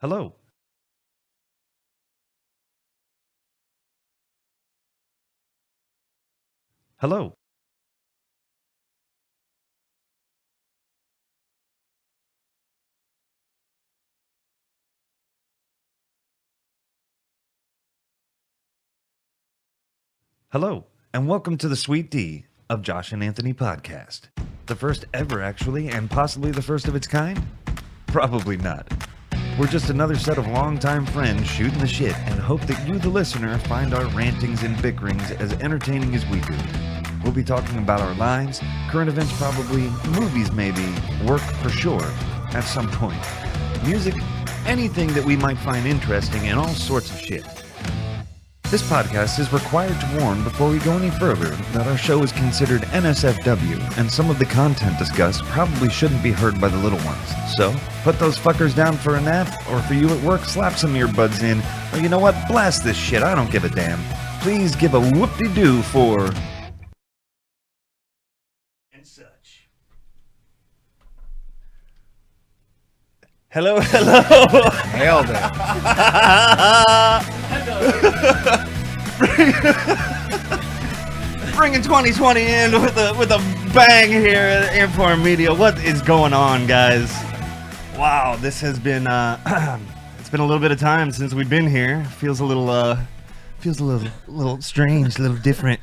Hello. Hello. Hello. And welcome to the Sweet D of Josh and Anthony podcast. The first ever, actually, and possibly the first of its kind? Probably not. We're just another set of longtime friends shooting the shit and hope that you, the listener, find our rantings and bickerings as entertaining as we do. We'll be talking about our lives, current events probably, movies maybe, work for sure, at some point. Music, anything that we might find interesting, and all sorts of shit. This podcast is required to warn before we go any further that our show is considered NSFW, and some of the content discussed probably shouldn't be heard by the little ones. So, put those fuckers down for a nap, or for you at work, slap some earbuds in, or you know what, blast this shit, I don't give a damn. Please give a whoop-de-doo for... and such. Hello, hello! Nailed it. Bringing 2020 in with a bang here at Inform Media. What is going on, guys? Wow, this has been it's been a little bit of time since we've been here. Feels a little strange, a little different.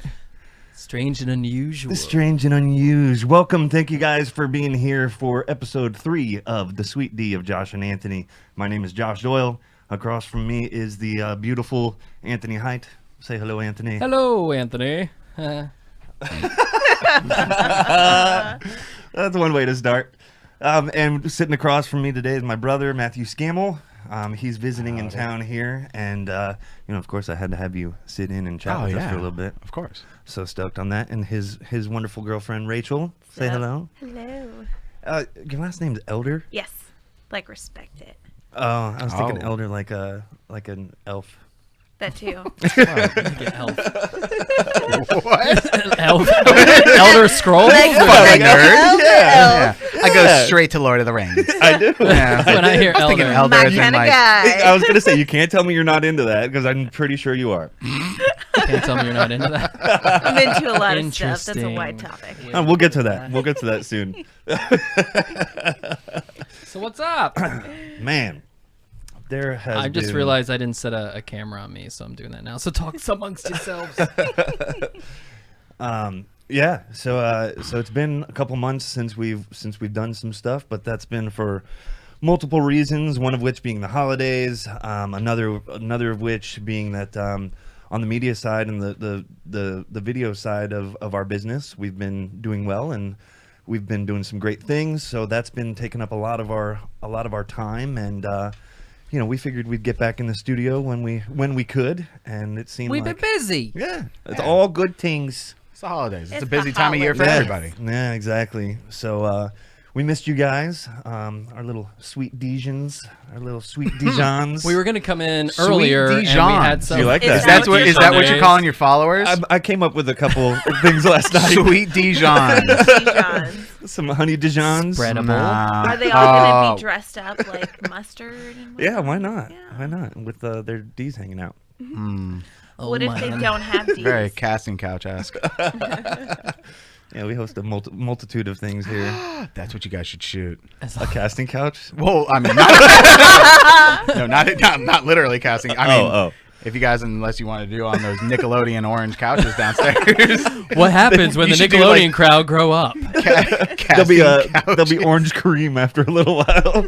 Strange and unusual. Strange and unusual. Welcome, thank you guys for being here for episode 3 of the Sweet D of Josh and Anthony. My name is Josh Doyle. Across from me is the beautiful Anthony Height. Say hello, Anthony. Hello, Anthony. That's one way to start. And sitting across from me today is my brother, Matthew Scammell. He's visiting in town here. And, of course, I had to have you sit in and chat with us for a little bit. Of course. So stoked on that. And his wonderful girlfriend, Rachel. Say hello. Hello. Your last name's Elder? Yes. Like, respect it. Oh, I was thinking Oh. Elder like an elf. That too. Get elf. What? Elf. Elder Scrolls? Like, Fucking nerd. Elder, Yeah. elf. I go straight to Lord of the Rings. I do. Yeah. When I hear thinking Elder. Elder My as in kind of like, guy. I was going to say, you can't tell me you're not into that, because I'm pretty sure you are. Can't tell me you're not into that. I'm into a lot of stuff. That's a wide Interesting. topic. We'll get to that. We'll get to that soon. So what's up? Man, there has I just been- realized I didn't set a camera on me, so I'm doing that now. So talk amongst yourselves. Yeah, so it's been a couple months since we've done some stuff, but that's been for multiple reasons. One of which being the holidays, another of which being that on the media side and the video side of our business, we've been doing well and we've been doing some great things. So that's been taking up a lot of our time, and we figured we'd get back in the studio when we could, and it seemed We've like been busy. yeah, it's all good things. it's the holidays. It's a It's busy the time of year for holidays. everybody. Yeah, exactly. So we missed you guys, our little sweet Dijons, our little sweet Dijons. We were going to come in Sweet earlier, and we Dijon. had some... You like that? Is that what you're calling your followers? I came up with a couple of things last night. Sweet Dijon. Dijons. Some honey Dijons. Spreadable. Are they all going to be dressed up like mustard? And Yeah, why not? Yeah. Why not? With their D's hanging out. Oh What if my they God. don't have these? Very casting couch-esque. Yeah, we host a multitude of things here. That's what you guys should shoot. A casting couch. Well, I mean, not literally casting. I mean, if you guys, unless you want to do on those Nickelodeon orange couches downstairs. What happens when You the should do, Nickelodeon like- crowd grow up? There'll be there'll be orange cream after a little while.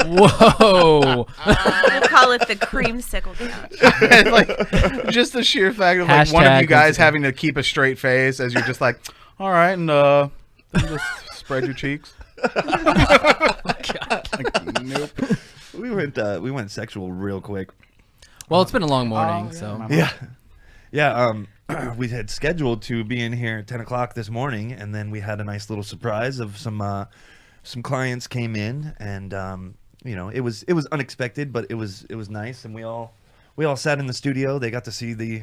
Whoa. We'll call it the creamsicle couch. Like just the sheer fact of like one of Hashtag you guys Instagram. having to keep a straight face as you're just like, all right, and then just spread your cheeks. Like, nope. We went sexual real quick. Well, it's been a long morning, so... Yeah. We had scheduled to be in here at 10 o'clock this morning, and then we had a nice little surprise of some clients came in, and it was unexpected, but it was nice, and we all sat in the studio. They got to see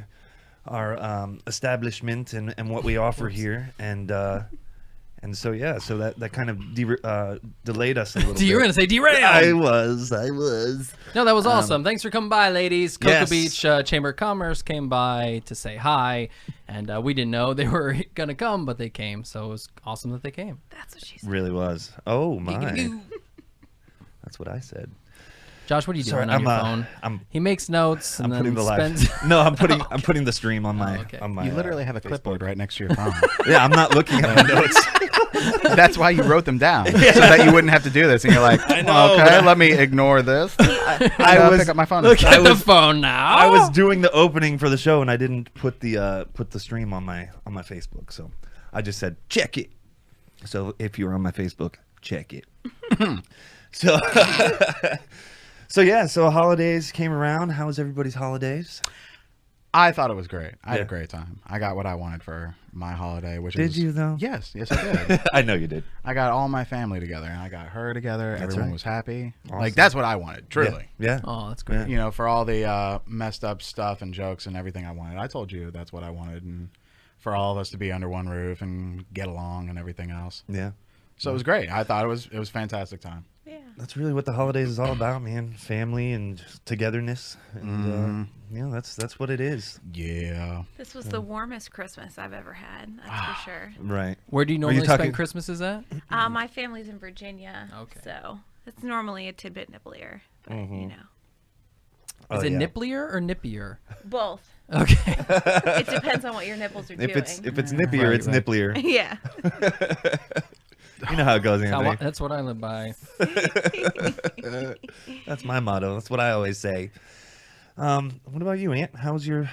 our establishment and what we offer here, and And so so that kind of delayed us a little bit. You were gonna say derailed. I was. No, that was awesome. Thanks for coming by, ladies. Cocoa Yes. Beach Chamber of Commerce came by to say hi, and we didn't know they were gonna come, but they came, so it was awesome that they came. That's what she said. Really was. Oh my. Giggity-goo. That's what I said. Josh, what are you Sorry, doing on your phone? I'm He makes notes and I'm then putting the live. spends. No, I'm putting the stream on my okay. on my. You literally have a Facebook. clipboard right next to your phone. Yeah, I'm not looking at my notes. That's why you wrote them down, so that you wouldn't have to do this. And you're like, know, okay, but let me ignore this. I was pick up my phone. Look and at stuff. the phone now. I was doing the opening for the show and I didn't put the stream on my Facebook, so I just said check it. So if you were on my Facebook, check it. So so holidays came around. How was everybody's holidays? I thought it was great. I had Yeah. a great time. I got what I wanted for my holiday, which Did is you, though? Yes, I did. I know you did. I got all my family together, and I got her together. Everyone right. was happy. Awesome. Like that's what I wanted, truly. Yeah. Oh, that's great. You know, for all the messed up stuff and jokes and everything I wanted. I told you that's what I wanted, and for all of us to be under one roof and get along and everything else. Yeah. So it was great. I thought it was a fantastic time. Yeah. That's really what the holidays is all about, man. Family and just togetherness, and that's what it is. Yeah. This was the warmest Christmas I've ever had. That's for sure. Right. Where do you Were you normally talking- spend Christmases at? My family's in Virginia. Okay. So it's normally a tidbit nibblier, but you know, Oh, Is it yeah. nipplier or nippier? both. Okay. It depends on what your nipples are doing. If it's nippier, Right, it's right. nipplier. Yeah. You know how it goes, That's, Anthony. that's what I live by. That's my motto. That's what I always say. What about you, Ant? How was your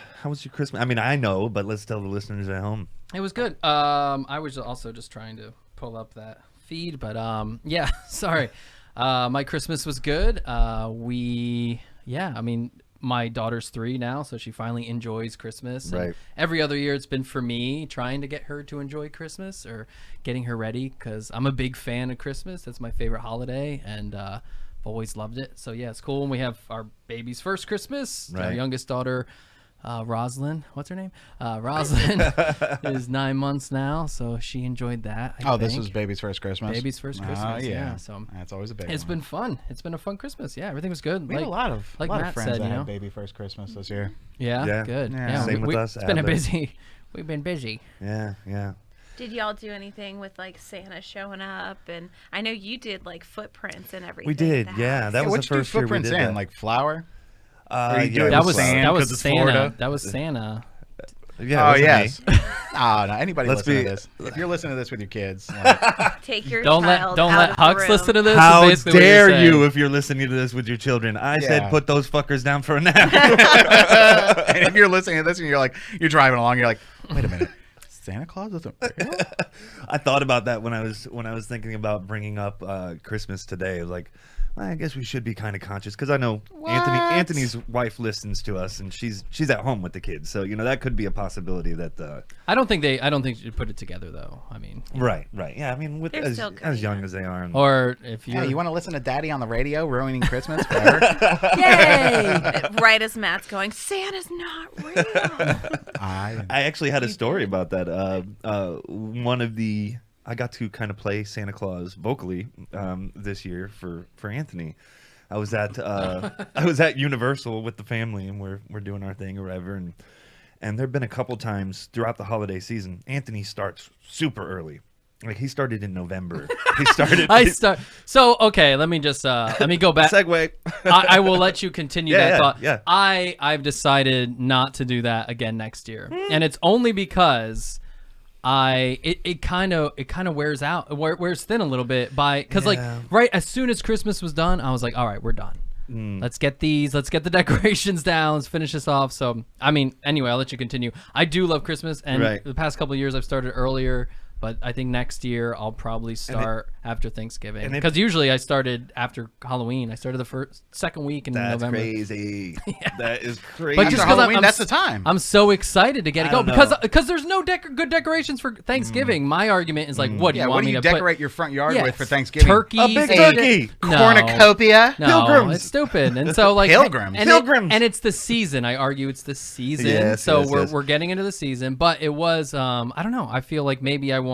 Christmas? I mean, I know, but let's tell the listeners at home. It was good. I was also just trying to pull up that feed, but yeah, sorry. My Christmas was good. I mean, my daughter's 3 now, so she finally enjoys Christmas. And Right. every other year it's been for me trying to get her to enjoy Christmas or getting her ready, because I'm a big fan of Christmas. That's my favorite holiday, and I've always loved it. So yeah, it's cool when we have our baby's first Christmas. Our Right. youngest daughter, Rosalind, what's her name? Rosalind is 9 months now, so she enjoyed that. I This think. was baby's first Christmas. Baby's first Christmas, yeah, so that's always a big It's one. been fun. It's been a fun Christmas. Yeah, everything was good. We had a lot of Matt friends said, that you know. had baby first Christmas this year. Yeah, Yeah. good. Yeah. Yeah, Same with us, It's been a Adler. busy. We've been busy. Yeah. Did y'all do anything with like Santa showing up? And I know you did like footprints and everything. We at did, the yeah. house. That was What'd the you do first year we footprints did in? that. Like flour? Yeah, you do it That with was sand that 'cause was it's Santa. Florida? That was Santa. Yeah. Oh, wasn't yes. me. No, anybody Let's listening be- to this. If you're listening to this with your kids, like, Take your Don't child let out of the Hux room. listen to this. is How basically what you're dare saying. you if you're listening to this with your children? I said Yeah. put those fuckers down for a nap. and if you're listening to this and you're driving along, you're like, wait a minute, Santa Claus isn't real? I thought about that when I was thinking about bringing up Christmas today. I was like, well, I guess we should be kind of conscious, because I know Anthony's wife listens to us, and she's at home with the kids, so that could be a possibility that. I don't think you should put it together though. I mean, Right. Yeah. I mean, with They're as still young young. as they are. And, or if you Yeah, you want to listen to Daddy on the radio ruining Christmas forever? yay. Right as Matt's going, Santa's not real. I I actually had a story about that. I got to kind of play Santa Claus vocally this year for Anthony. I was at Universal with the family, and we're doing our thing or whatever, and there've been a couple times throughout the holiday season. Anthony starts super early. Like, he started in November. So okay, let me just let me go back. Segue. I will let you continue that thought. yeah. I've decided not to do that again next year, and it's only because it kind of wears out, wears thin a little bit because like right as soon as Christmas was done, I was like, all right, we're done. Let's get the decorations down. Let's finish this off. So I mean, anyway, I'll let you continue. I do love Christmas, and Right. the past couple of years I've started earlier. But I think next year I'll probably start after Thanksgiving, and it- because usually I started after Halloween. I started the second week in That's November. crazy. That is crazy. But After just because Halloween, that's the time. I'm so excited to get it I going, don't know. because there's no good decorations for Thanksgiving. My argument is like, what do yeah, you what want do me you to decorate put? your front yard Yes, with for Thanksgiving? Turkeys, A big and- turkey. No. Cornucopia? No, Pilgrims. it's stupid. And so like Pilgrims. and Pilgrims. and it's the season. I argue it's the season. Yes, so yes, we're yes. we're getting into the season, but it was I don't know. I feel like maybe I won't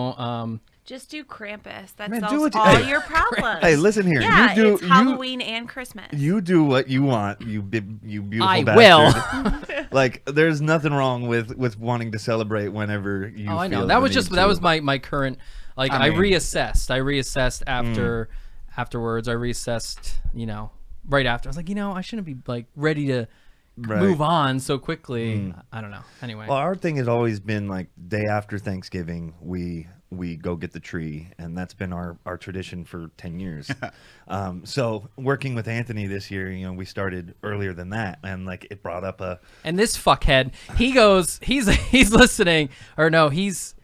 Just do Krampus. That Man, do solves what you- all hey, your problems. Hey, listen here. Yeah, you do it's Halloween and Christmas. You do what you want. You beautiful I bastard. will. Like, there's nothing wrong with wanting to celebrate whenever you. Oh, I know. feel That the was need just to. that was my current. Like I I mean- reassessed. I reassessed afterwards. I reassessed. Right after. I was like, I shouldn't be like ready to Right. move on so quickly. I don't know. Anyway. Well, our thing has always been like day after Thanksgiving, we go get the tree, and that's been our tradition for 10 years. So working with Anthony this year, we started earlier than that, and like it brought up a And this fuckhead, he goes, he's listening, or no, he's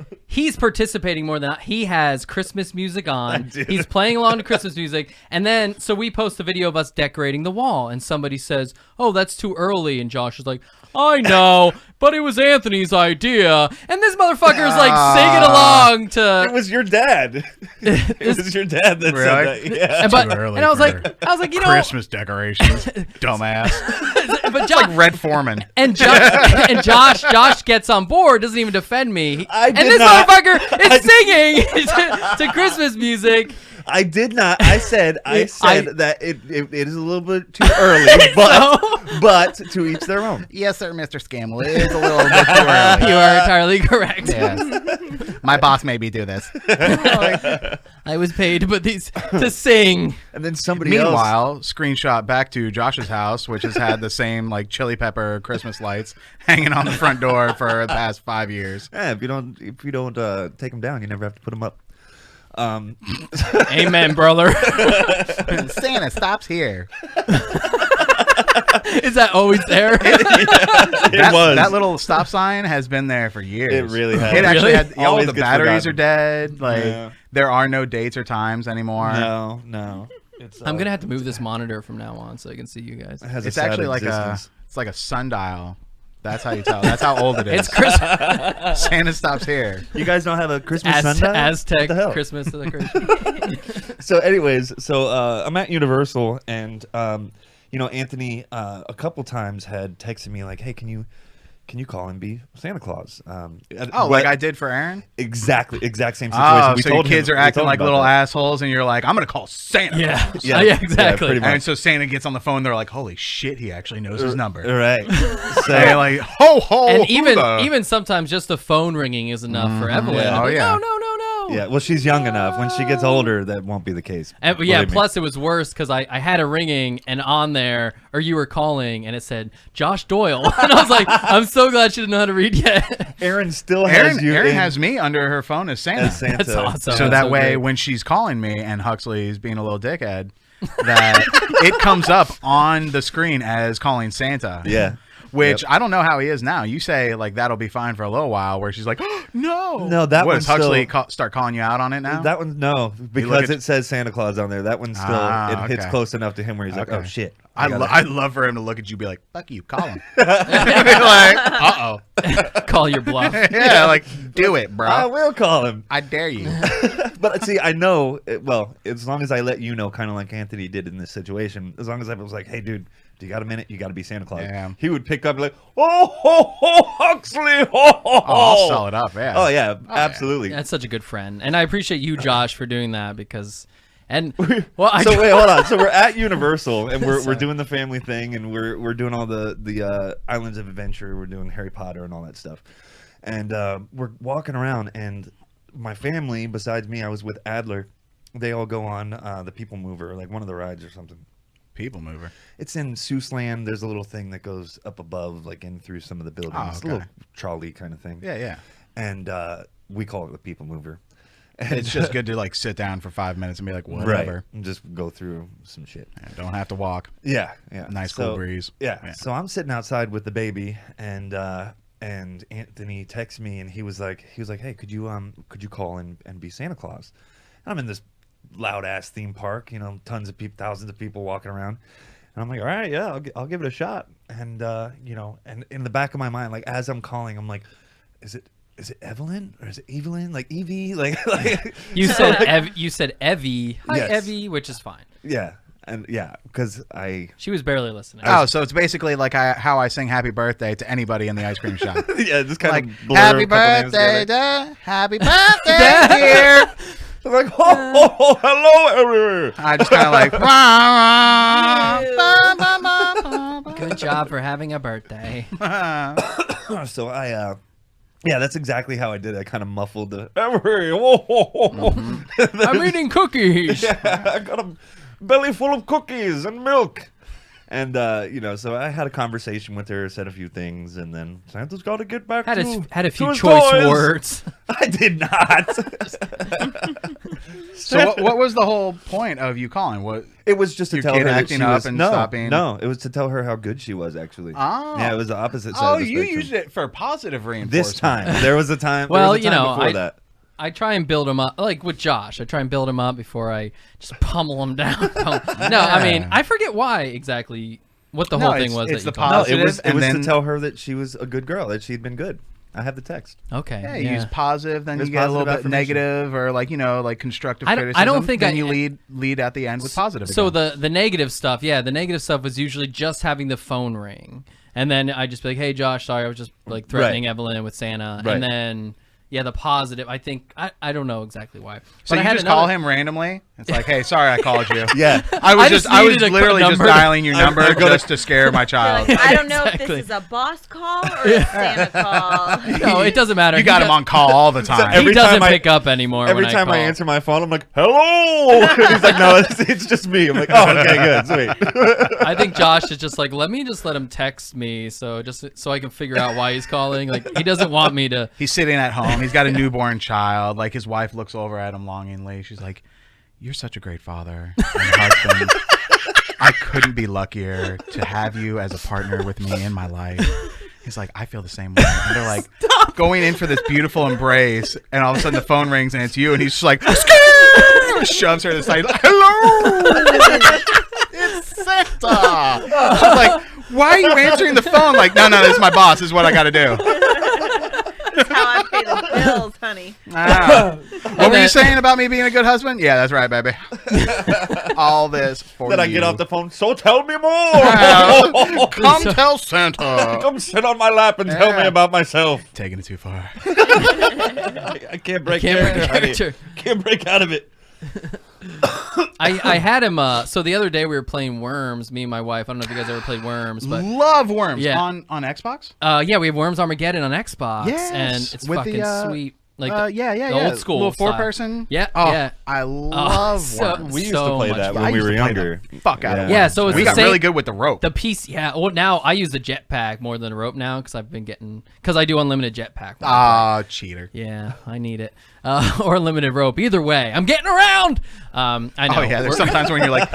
participating more than he has Christmas music on. He's playing along to Christmas music, and then so we post a video of us decorating the wall, and somebody says, "Oh, that's too early," and Josh is like, "I know, but it was Anthony's idea," and this motherfucker is like singing along it to. was your dad. It was your dad that Really? said that. Yeah. And, Too early and I was for like, Christmas decorations, dumbass. but Josh, Red Foreman. And Josh gets on board, doesn't even defend me. I and did this not. motherfucker is singing to Christmas music. I did not. I said that it is a little bit too early, but to each their own. Yes, sir, Mr. Scammel. It is a little bit too early. You are entirely correct. Yes. My boss made me do this. I was paid to put these to sing. And then somebody else. Meanwhile, screenshot back to Josh's house, which has had the same like chili pepper Christmas lights hanging on the front door for the past 5 years. Yeah, if you don't take them down, you never have to put them up. Amen, brother. Santa stops here. Is that always there? That little stop sign has been there for years. It really has. It actually Really? had all Always the gets batteries forgotten. are dead. Like Yeah. there are no dates or times anymore. No. It's, I'm gonna have to move this monitor from now on so I can see you guys. It has It's a sad actually like existence. a sundial. That's how you tell. That's how old it is. It's Christmas. Santa stops here. You guys don't have a Christmas sundial? Aztec What the hell? Christmas celebration. So, anyways, I'm at Universal, and Anthony a couple times had texted me like, "Hey, can you call and be Santa Claus?" Like I did for Aaron. exact same situation. Oh, We so your told kids him- are we acting told him like about little that. assholes, and you're like, I'm gonna call Santa. Yeah. Yeah. Yeah, exactly. pretty much. And so Santa gets on the phone. They're like, "Holy shit, he actually knows his number." Right. So, They're like, "Ho ho!" And hoo-da." even sometimes just the phone ringing is enough for Evelyn. Yeah. I'm Oh, like, yeah. No. yeah. Well, she's young enough. When she gets older, that won't be the case. And, Believe me. plus it was worse because I had a ringing and on there, or you were calling, and it said Josh Doyle. And I was like, I'm so glad she didn't know how to read yet. Aaron still has you. Aaron in- has me under her phone as Santa. as Santa. That's awesome. So That's that so way, great. when she's calling me and Huxley's being a little dickhead, that it comes up on the screen as calling Santa. Yeah. Which Yep. I don't know how he is now. You say like that'll be fine for a little while, where she's like, oh, no. No, that what, one's does Huxley still- start calling you out on it now? That one, no, look because at- it says Santa Claus on there. That one still it hits okay. close enough to him where he's like, Okay. "Oh shit." I'd love for him to look at you, and be like, "Fuck you, call him." Be like, uh oh, Call your bluff. yeah, like do it, bro. I will call him. I dare you. But see, I know. Well, as long as I let you know, kind of like Anthony did in this situation. As long as I was like, "Hey, dude, do you got a minute? You got to be Santa Claus." Yeah. He would pick up and like, "Oh, ho, ho, Huxley, ho, ho, ho." Oh, I'll sell it up. Yeah. Oh yeah, absolutely. That's such a good friend, and I appreciate you, Josh, for doing that because, well, So wait, hold on. So we're at Universal and we're Sorry. doing the family thing and we're doing all the Islands of Adventure. We're doing Harry Potter and all that stuff. And we're walking around and my family, besides me, I was with Adler. They all go on the People Mover, like one of the rides or something. People mover. It's in Seussland. There's a little thing that goes up above, like in through some of the buildings. Oh, It's a little okay. trolley kind of thing. Yeah, yeah. And we call it the People Mover. And It's just good to like sit down for 5 minutes and be like, right, whatever. and just go through some shit. Yeah, don't have to walk. Yeah. Nice So- cool breeze. Yeah. So I'm sitting outside with the baby, and Anthony texts me, and he was like, "Hey, could you call and be Santa Claus?" And I'm in this loud ass theme park, tons of people, thousands of people walking around, and I'm like, "All right, yeah, I'll give it a shot." And and in the back of my mind, like as I'm calling, I'm like, "Is it Evelyn or is it Evelyn? Like Evie? Like you said you said Evie. Hi, Yes. Evie, which is fine. yeah." And yeah, because She was barely listening. Oh, so it's basically like how I sing happy birthday to anybody in the ice cream shop. yeah, just kind Like, of blur happy a couple names birthday, together. happy birthday, dear. Like, hello, everywhere. I just kind of like, Good job for having a birthday. So I, yeah, that's exactly how I did it. I kind of muffled the. I'm eating cookies. Yeah, I got a belly full of cookies and milk. And, so I had a conversation with her, said a few things, and then Santa's got to get back Had to a few his choice toys. words. I did not. So what was the whole point of you calling? What? It was just to Your tell kid her that acting she up was and no, stopping? No, it was to tell her how good she was actually. Oh. Yeah, it was the opposite side. Oh, of the you spectrum. used it for positive reinforcement. This time. There was a time. Well, there was a time before I that. I try and build him up, like with Josh. I try and build him up before I just pummel him down. No, I mean, I forget why exactly what the whole thing was. it's that the you called. No, it was. positive, It and was then- to tell her that she was a good girl, that she'd been good. I have the text. Okay. Yeah, you use positive, then It was you get a little positive bit affirmation. negative, or like constructive I don't criticism. think then I- you lead at the end with positive. So again. the negative stuff, the negative stuff was usually just having the phone ring, and then I just be like, "Hey, Josh, sorry, I was just like threatening Evelyn with Santa," Right. and then the positive. I think I don't know exactly why. So But I you had just call another- him randomly. It's like, hey, sorry, I called you. Yeah. I was just I was needed a quick literally just number. dialing your number I go to- just to scare my You're child. like, I don't know Exactly. if this is a boss call or a Santa call. No, it doesn't matter. You got him on call all the time. He every doesn't time I- pick up anymore. Every when time I call. answer my phone, I'm like, "Hello." And he's like, "No, it's just me." I'm like, "Oh, okay, good, sweet." I think Josh is just like, let him text me, so I can figure out why he's calling. Like he doesn't want me to. He's sitting at home. He's got a newborn child. Like his wife looks over at him longingly. She's like, "You're such a great father and husband. I couldn't be luckier to have you as a partner with me in my life." He's like, "I feel the same way." And they're like going in for this beautiful embrace, and all of a sudden the phone rings and it's you, and he's just like, shoves her to the side. Like, "Hello, it's Santa." I was like, "Why are you answering the phone?" Like, no, this is my boss. This is what I got to do. That's how I pay the bills, honey. What were you saying about me being a good husband? Yeah, that's right, baby. All this for Then I you. get off the phone. So tell me more. Come tell Santa. Come sit on my lap and tell me Yeah. about myself. Taking it too far. I can't break Can't break character, honey. character. Can't break out of it. I had him. So the other day we were playing Worms. Me and my wife. I don't know if you guys ever played Worms, but Love Worms Yeah. on Xbox. we have Worms Armageddon on Xbox, Yes, and it's with fucking the, sweet. Like the old school little style. 4-person. Yeah, Oh, yeah. I love so- Worms. We used So to play much that fun. when I we used were to play younger. the fuck out of Yeah, Worms. so it's we the got same- really good with the rope. The piece, well, now I use the jetpack more than the rope now because I've been getting because I do unlimited jetpack. when I play. Cheater. Yeah, I need it. Or limited rope. Either way, I'm getting around. I know. Oh yeah, there's sometimes when you're like,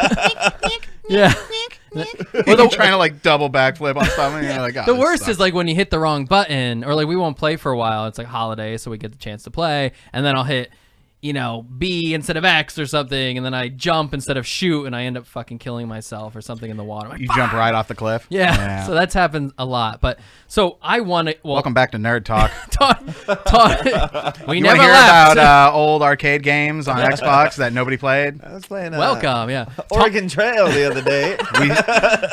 Yeah. you're trying to like double backflip on stuff, and you're like, oh, The this worst sucks. is like when you hit the wrong button, or like we won't play for a while. It's like holiday, so we get the chance to play, and then I'll hit, B instead of X or something, and then I jump instead of shoot, and I end up fucking killing myself or something in the water. I'm like, you jump right off the cliff. yeah. So that's happened a lot. But so I want to. Well, Welcome back to Nerd Talk. we You never want to hear left. about old arcade games on Xbox that nobody played? I was playing Welcome, yeah. Oregon Trail the other day.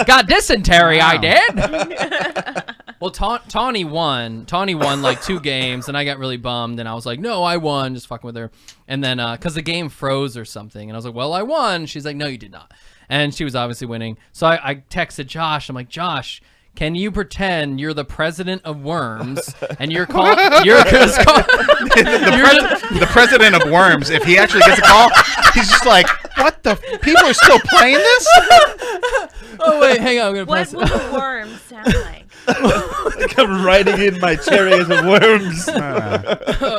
Got dysentery, I Wow. did. Well, Tawny won. Tawny won like 2 games, and I got really bummed. And I was like, "No, I won," just fucking with her. And then, because the game froze or something, and I was like, "Well, I won." She's like, "No, you did not." And she was obviously winning. So I texted Josh. I'm like, "Josh, can you pretend you're the president of Worms and you're calling? The president of Worms, if he actually gets a call, he's just like, what the? People are still playing this? Oh wait, hang on. I'm gonna What press. would a worm sound like? I'm riding in my chariot of worms.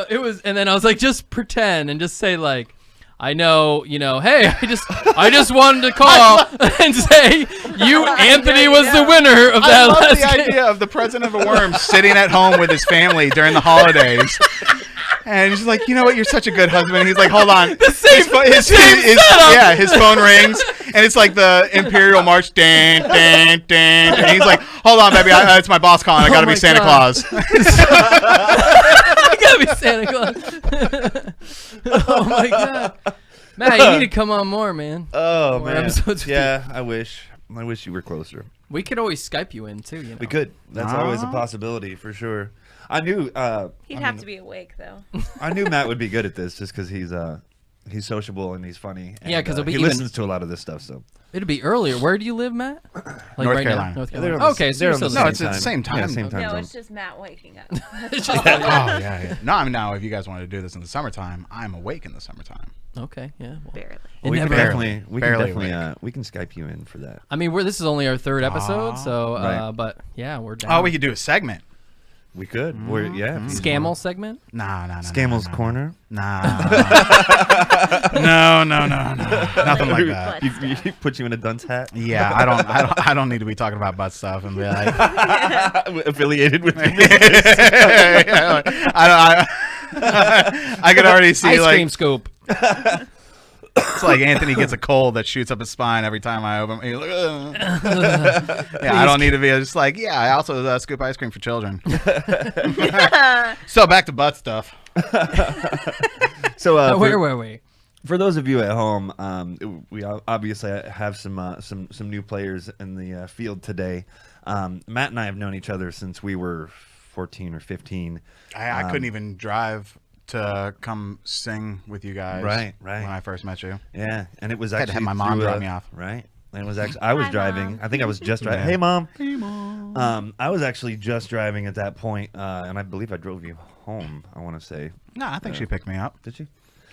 It was, and then I was like, just pretend and just say like, I know, hey, I just wanted to call and say you, Anthony, was the winner of I that love last the game. idea of the president of Worms sitting at home with his family during the holidays. And he's like, you know what? You're such a good husband. And he's like, hold on. same setup. His phone rings, and it's like the Imperial March. Dan, dan, dan. And he's like, hold on, baby. It's my boss calling. I gotta Oh be my Santa God. Claus. I gotta be Santa Claus. Oh my God, Matt, you need to come on more, man. Oh More man. episodes with Yeah, I wish you were closer. We could always Skype you in too. We could. That's always a Ah. possibility for sure. I knew. He'd have to be awake though. I knew Matt would be good at this just because he's He's sociable and he's funny. Yeah, and, 'cause it'll be he even- listens to a lot of this stuff. So It'd be earlier. Where do you live, Matt? Like North right Carolina. now? North Yeah, they're Carolina. on the Okay, s- so they're you're on the still No, the it's at the same time. Yeah, same time No, zone. it's just Matt waking up. Oh yeah. No, I mean now if you guys want to do this in the summertime, I'm awake in the summertime. Okay, yeah. Well, Barely. it we can never- definitely, we can barely definitely, awake. we can Skype you in for that. I mean, this is only our third episode, so Right. but yeah, we're down. Oh, we could do a segment. We could. We're, yeah. if you Scamel want. segment. Nah. Scamel's corner. Nah. No. Nothing like that. You put you in a dunce hat. Yeah, I don't need to be talking about butt stuff and be like, Affiliated with. I could already see Ice like cream scoop. it's like Anthony gets a cold that shoots up his spine every time I open. He's like, "Ugh." Yeah, I don't need to be just like, yeah. I also scoop ice cream for children. So back to butt stuff. So Where were we? for those of you at home, we obviously have some new players in the field today. Matt and I have known each other since we were 14 or 15. I couldn't even drive to come sing with you guys. Right. When I first met you. Yeah, and it was Had to actually have my mom through drop me off. Right, and it was actually I was Hi, driving. Mom. I think I was just driving. Yeah. Hey, mom. Hey, Mom. I was actually just driving at that point, and I believe I drove you home. I want to say, No, I think she picked me up. did you?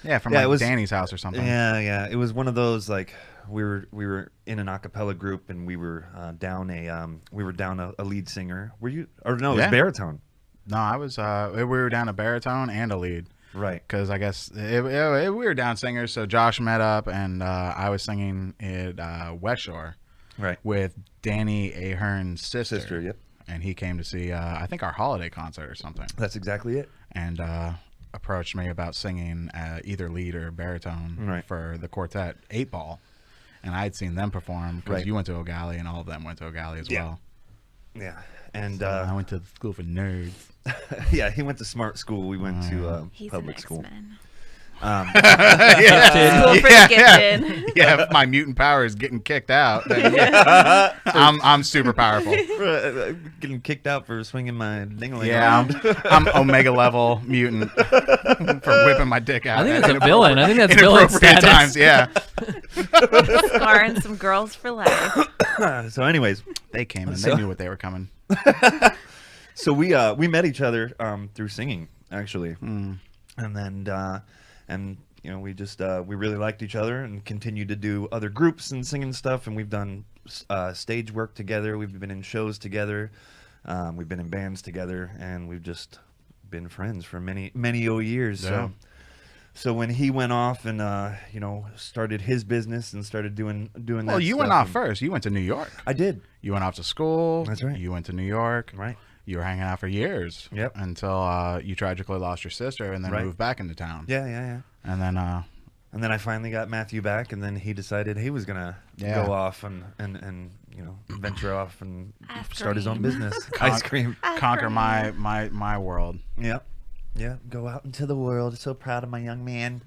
Yeah, from Yeah, like it was- Danny's house or something. Yeah. It was one of those like we were in an a cappella group, and we were down a lead singer. Were you? Or no, it was Yeah. baritone. No, I was. We were down a baritone and a lead. Right. Because I guess we were down singers, so Josh met up, and I was singing at West Shore Right. with Danny Ahern's Sister. Yep. and he came to see I think our holiday concert or something, That's exactly it. and approached me about singing either lead or baritone Right. for the quartet 8 Ball, and I had seen them perform because Right. you went to O'Galley and all of them went to O'Galley as Yeah. well. Yeah. And So I went to school for nerds. yeah, he went to smart school. We went to He's public an school. X-Men. Yeah. School for the gifted. Yeah, if my mutant power is getting kicked out, then yeah, I'm super powerful. Getting kicked out for swinging my dingling Yeah, around. I'm Omega level mutant for whipping my dick out. I think at that's a villain. I think that's villain inappropriate status. times. Yeah, Scarring some girls for life. So, anyways, they came and So- they knew what they were coming. so we met each other through singing, actually, and then and you know we just we really liked each other and continued to do other groups and singing stuff, and we've done stage work together. We've been in shows together. We've been in bands together, and we've just been friends for many years. Yeah. So when he went off and started his business and started doing that. Well, you went stuff off and- first. You went to New York. I did. You went off to school. That's right. You went to New York. Right. You were hanging out for years. Yep. Until you tragically lost your sister and then Right. moved back into town. Yeah. And then And then I finally got Matthew back, and then he decided he was gonna Yeah. go off and venture off and Ice start his own cream. business. Ice cream. conquer my world. Yep. Yeah. Go out into the world. So proud of my young man.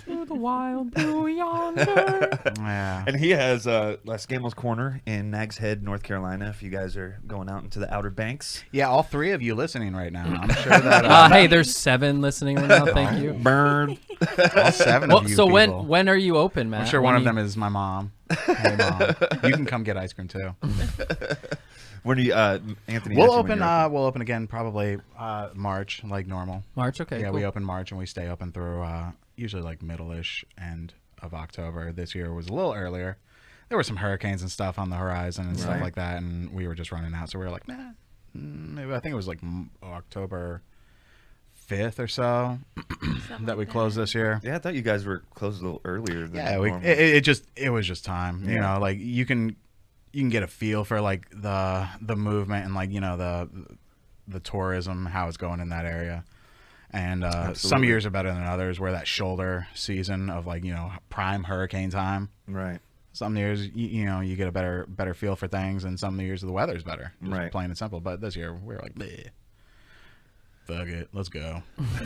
To the wild blue yonder. Yeah. And he has Scamel's Corner in Nags Head, North Carolina. If you guys are going out into the Outer Banks. Yeah, all 3 of you listening right now. I'm sure that Hey, there's 7 listening right now. Thank you. Burn. all 7 Well, of you so people. when are you open, Matt? I'm sure When one of you- them is my mom. Hey, Mom. You can come get ice cream too. When do you, Anthony? We'll asked you when open. you're open. We'll open again probably March, like normal. March. Okay. Yeah, cool. we open March and we stay open through usually like middle-ish end of October. This year was a little earlier. There were some hurricanes and stuff on the horizon and stuff Right. like that, and we were just running out. So we were like, nah. Maybe I think it was like October 5th or so that we closed this year. Yeah, I thought you guys were closed a little earlier. Than Yeah, normal. it was just time. You Yeah. know, like you can get a feel for like the movement and like the tourism, how it's going in that area. And some Absolutely. years are better than others. Where that shoulder season of like prime hurricane time. Right. Some years you get a better feel for things, and some years the weather's better. Just Right. plain and simple. But this year we were like, bleh. Fuck it, let's go.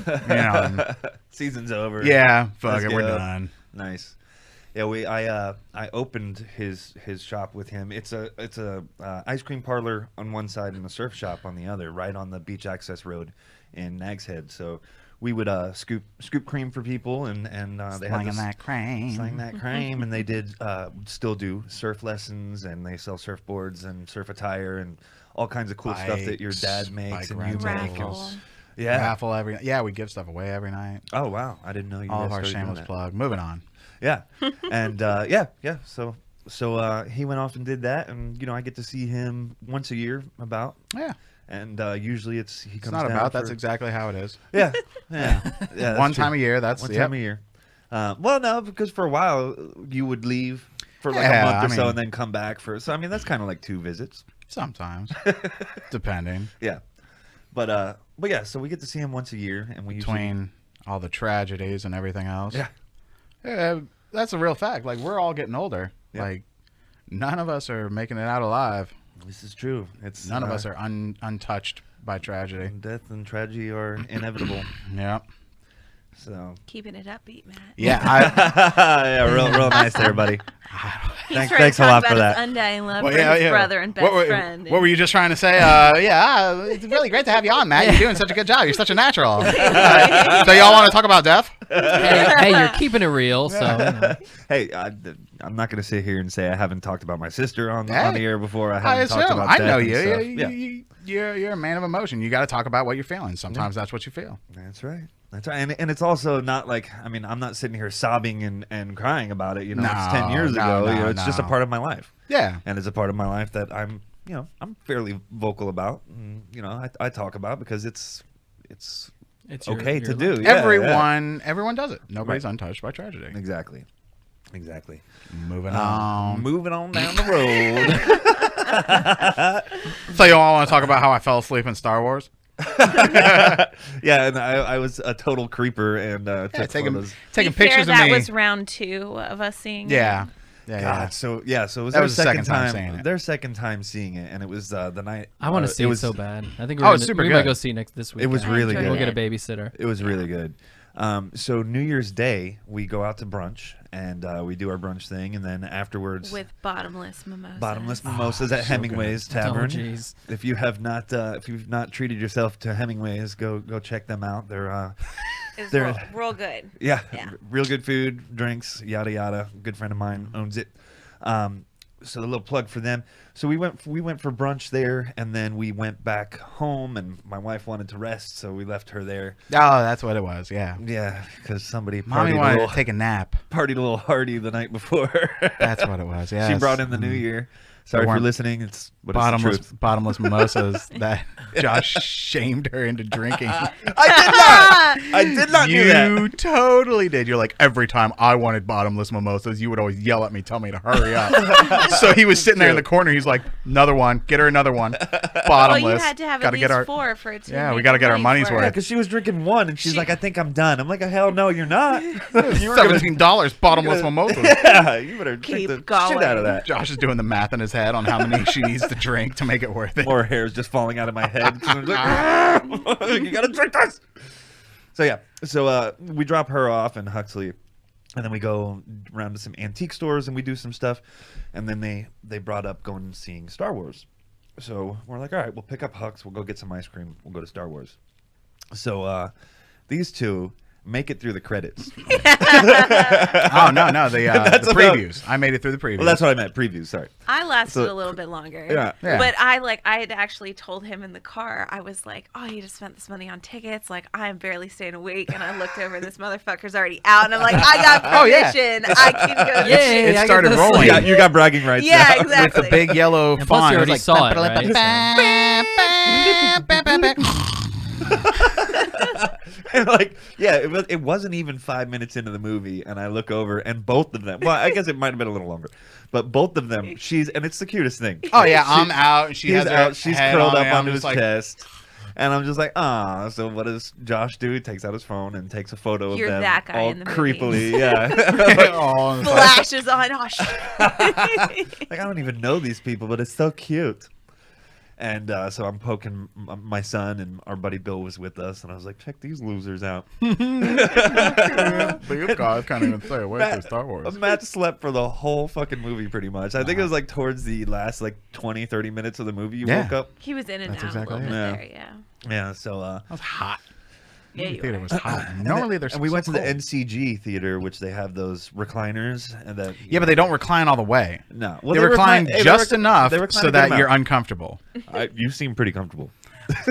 And, Season's over. yeah, fuck Let's it, we're go. done. Nice. Yeah, I opened his shop with him. It's a ice cream parlor on one side and a surf shop on the other, right on the Beach Access Road in Nags Head. So we would scoop cream for people, and they had Slanging this, that crane. slang that cream, and they did still do surf lessons, and they sell surfboards and surf attire and all kinds of cool stuff that your dad makes bike and you rentals. make. Raffle. Yeah. Raffle we give stuff away every night. Oh wow, I didn't know you. All guys of our started doing shameless that. plug. Moving on. Yeah, and yeah. So he went off and did that, and I get to see him once a year about, Yeah. and usually he comes. It's not down about. for, That's exactly how it is. Yeah, yeah. That's One true. time a year. That's One yep. time a year. Well, no, because for a while you would leave for like Yeah, a month or I so, mean- and then come back for. So I mean, that's kind of like 2 visits. Sometimes, depending Yeah, but yeah. So we get to see him once a year, and we usually, between all the tragedies and everything else. yeah. Yeah, that's a real fact. Like we're all getting older. Yeah. Like none of us are making it out alive. This is true. It's None of us are untouched by tragedy. Death and tragedy are inevitable. Yeah. So Keeping it upbeat, Matt. Yeah. yeah, real nice there, buddy. He's Thanks- trying thanks to a talk lot about for his that. undying love Well, for yeah, his yeah. brother and best what, friend. What were you just trying to say? Yeah, it's really great to have you on, Matt. You're doing such a good job. You're such a natural. So y'all want to talk about death? Hey, you're keeping it real, so Hey, I'm not going to sit here and say I haven't talked about my sister on Hey, the air before. I I haven't talked assume. about I death know and you. stuff. You're a man of emotion. You got to talk about what you're feeling. Sometimes that's what you feel. That's right. That's right. And it's also not like, I mean, I'm not sitting here sobbing and crying about it. It's 10 years ago. It's just a part of my life. Yeah. And it's a part of my life that I'm fairly vocal about. And, I talk about because it's it's okay your to do. life. Yeah, Everyone does it. Nobody's Right. untouched by tragedy. yeah. Exactly. Moving on. Moving on down the road. So you all want to talk about how I fell asleep in Star Wars? Yeah, and I was a total creeper and took taking photos. taking To be fair, pictures of that me. was round 2 of us seeing Yeah. it. Yeah. God, so it was That their was the second second time seeing it. Their second time seeing it, and it was the night. I want to see it was so bad. I think Oh, it's super we might good. go see it this week. It was really enjoyed good. We'll get a it. babysitter. It was really good. So New Year's Day, we go out to brunch and we do our brunch thing, and then afterwards, With bottomless mimosas. bottomless mimosas at so Hemingway's good. Oh, Tavern. jeez. If you have not, if you've not treated yourself to Hemingway's, go check them out. They're It's They're- real good. yeah, Yeah. real good food, drinks, yada yada. Good friend of mine owns it. So a little plug for them. So we went for brunch there, and then we went back home, and my wife wanted to rest, so we left her there. Oh, that's what it was. Yeah. Yeah, because somebody Mommy partied a wanted little, to take a nap. partied a little hardy the night before. That's what it was. Yeah. She brought in the new year. Sorry for weren't listening. It's what is the truth. bottomless mimosas that Josh shamed her into drinking. I did not do that. You totally did. You're like, every time I wanted bottomless mimosas, you would always yell at me, tell me to hurry up. So he was sitting there in the corner. He's like, another one. Get her another one. Bottomless. Well, you had to have Gotta at get least our, 4 for it to Yeah, we make gotta the get our money money's for worth. Yeah, it. because she was drinking one, and she's She- like, "I think I'm done." I'm like, "Hell no, you're not." You were gonna- $17 bottomless mimosas. Yeah, you better Keep drink the shit out of going. that. Josh is doing the math in his head on how many she needs to drink to make it worth it. More hair is just falling out of my head. So I'm like, you gotta drink this. So yeah, we drop her off in Huxley, and then we go around to some antique stores and we do some stuff, and then they brought up going and seeing Star Wars. So we're like, all right, we'll pick up Hux, we'll go get some ice cream, we'll go to Star Wars. So these two make it through the credits. Oh, no, the That's about- previews. I made it through the previews. Well, that's what I meant. Previews. Sorry. I lasted So- a little bit longer. Yeah. Yeah. But I had actually told him in the car, I was like, oh, you just spent this money on tickets. Like, I am barely staying awake. And I looked over and this motherfucker's already out. And I'm like, I got Oh, yeah. permission. I can go to Yay, It I get started this. rolling. You got bragging rights. Yeah, now. exactly. With the big yellow And plus font. you it was already like, saw it, And like, yeah, it wasn't even 5 minutes into the movie, and I look over, and both of them. Well, I guess it might have been a little longer, but both of them. And it's the cutest thing. Oh, yeah, I'm out. And she He's has her out. She's head curled on up me. I'm onto his just like, chest, and I'm just like, ah. So what does Josh do? He takes out his phone and takes a photo of You're them, that guy all in the movie. creepily. Yeah. Oh, it's like- Flashes on. Oh, shit. Like, I don't even know these people, but it's so cute. And so I'm poking my son, and our buddy Bill was with us, and I was like, check these losers out. These guys can't even stay away from Star Wars. Matt slept for the whole fucking movie pretty much. I think it was like towards the last like 20, 30 minutes of the movie you Yeah. woke up. He was in and That's out exactly a little it. bit there, yeah. Yeah, so That was hot. Yeah, you Theater were. was hot. Normally they're And we went to the cold. NCG theater, which they have those recliners, and that Yeah, but they don't recline all the way. no, They recline just enough they recline so a good that amount. you're uncomfortable. You seem pretty comfortable.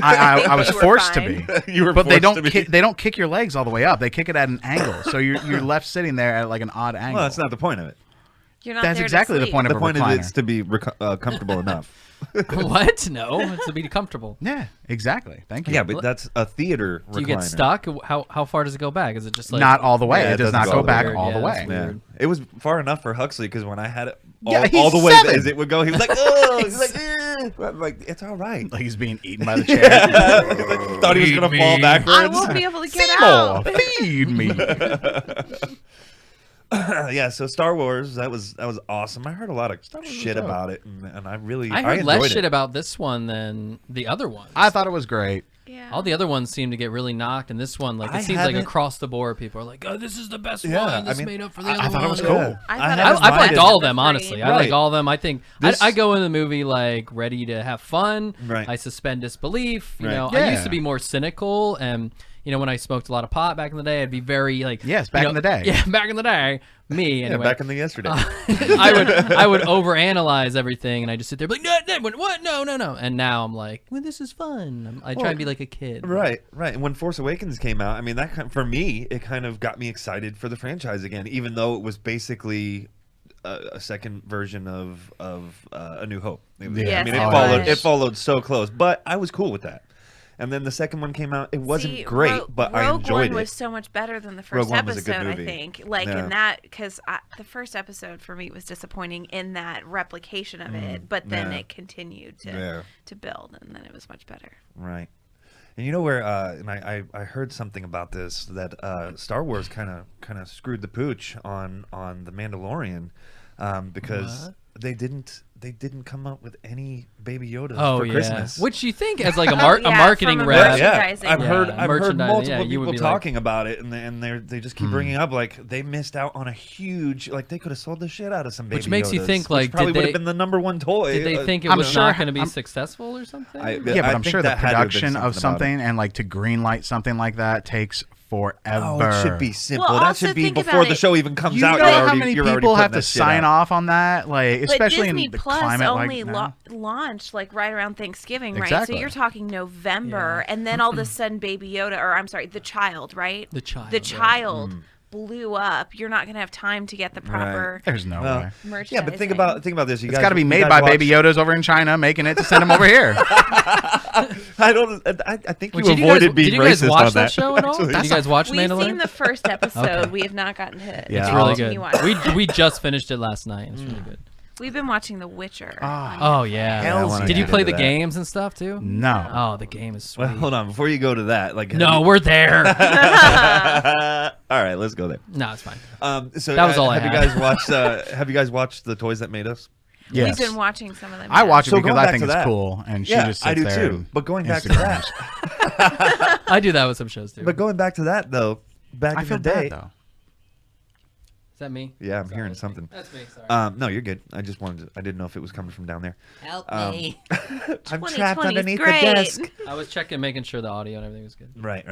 I was You were forced to fine. be. You were But they forced don't to be. they don't kick your legs all the way up. They kick it at an angle, so you're left sitting there at like an odd angle. Well, that's not the point of it. You're not That's there exactly to the sleep. point The of a point of recliner. it is to be comfortable enough. What? No, it's to be comfortable. Yeah, exactly. Thank you. Yeah, but that's a theater recliner. Do you get stuck? How far does it go back? Is it just like not all the way. Yeah, it it does doesn't not go go back weird. all the Yeah, way. that's Yeah. weird. It was far enough for Huxley because when I had it Yeah, all he's the way 7. as it would go, he was like, "Oh," he's like, I'm like, "It's all right." Like he's being eaten by the chair. Thought he was gonna Feed fall me. backwards. I won't be able to get Seymour, out. feed me. Yeah, so Star Wars, that was awesome. I heard a lot of Wars shit was dope. about it, and I really I heard less enjoyed shit it. about this one than the other ones. I thought it was great. Yeah. All the other ones seem to get really knocked, and this one, like, it I seems like haven't- across the board, people are like, "Oh, this is the best Yeah, one. I This mean, made up for the I other thought it was one." cool. Yeah. I I thought haven't it I was minded liked it. all of them, Right. honestly. I like Right. all of them. I think This- I go in the movie like ready to have fun. Right. I suspend disbelief. You Right. know, I used Yeah. to be more cynical, and when I smoked a lot of pot back in the day, I'd be very like, Yes, back in the day. Yeah, back in the day, me Yeah, anyway. back in the yesterday. I would overanalyze everything, and I just sit there like, no, what, no, and now I'm like, well, this is fun. I try and be like a kid. Right. And when Force Awakens came out, I mean, for me, it kind of got me excited for the franchise again, even though it was basically a second version of A New Hope. I mean, Yes, it it followed was. so close, but I was cool with that. And then the second one came out. It wasn't See, great, Rogue but I enjoyed One it. was so much better than the Rogue first One was a good episode. I movie. think, like Yeah. in that, because the first episode for me was disappointing in that replication of it, but then yeah. it continued Yeah. to build, and then it was much better. Right. And you know where? And I heard something about this that Star Wars kind of screwed the pooch on the Mandalorian because they didn't come up with any Baby Yodas Oh for yeah, Christmas. which you think as like a Yeah, marketing from a rep. merchandising. I've Yeah, heard merchandising, multiple yeah, you would people be like- talking about it, and they just keep bringing up like they missed out on a huge, like they could have sold the shit out of some Baby Which makes you Yodas, think, which like, probably did would they- have been the number one toy. Did they think it I'm was sure- not going to be I'm- successful or something? I- Yeah, but I I'm think sure the that had to have been production of about it. something and like to greenlight something like that takes forever. Oh, it should be simple. Well, that also should be think before about the it. show even comes You out. know you're how already, many you're already people have putting to that shit sign out. off on that, like especially but Disney in the Plus climate only like now? launched like right around Thanksgiving, right? Exactly. So you're talking November, and then all of a sudden, Baby Yoda, or I'm sorry, the child, right? The child, The right. child blew up. You're not gonna have time to get the proper There's no Well, way. merchandising. yeah, but think about this. You It's guys got to be you made guys by watch- Baby Yodas over in China, making it to send them over here. I don't. I think Well, you avoided being did you guys racist watch on that show at all? actually. Did you guys watch We've Mandalorian? seen the first episode. Okay. We have not gotten to it. Yeah, It's I'll- really Continue good. watching. We just finished it last night. It's really good. We've been watching The Witcher. Oh yeah. Yeah, I wanna Did you get play into the that. games and stuff too? No. Oh, the game is sweet. Well, hold on. Before you go to that, like No, we're there. all right, let's go there. No, it's fine. So That was all I have you had. guys watched? Have you guys watched The Toys That Made Us? Yes. We've been watching some of them. I yeah. watch it So because going I back think to it's that- cool, and she Yeah, just sits I do there too. and But going back to Instagrams. that, I do that with some shows too. but going back to that though, back I in feel the day, bad though. Is that me? yeah, I'm Sorry, hearing that's something. Me. That's me. Sorry. No, you're good. I just wanted. I didn't know if it was coming from down there. Help me. I'm 2020 trapped is underneath the great. desk. I was checking, making sure the audio and everything was good. Right.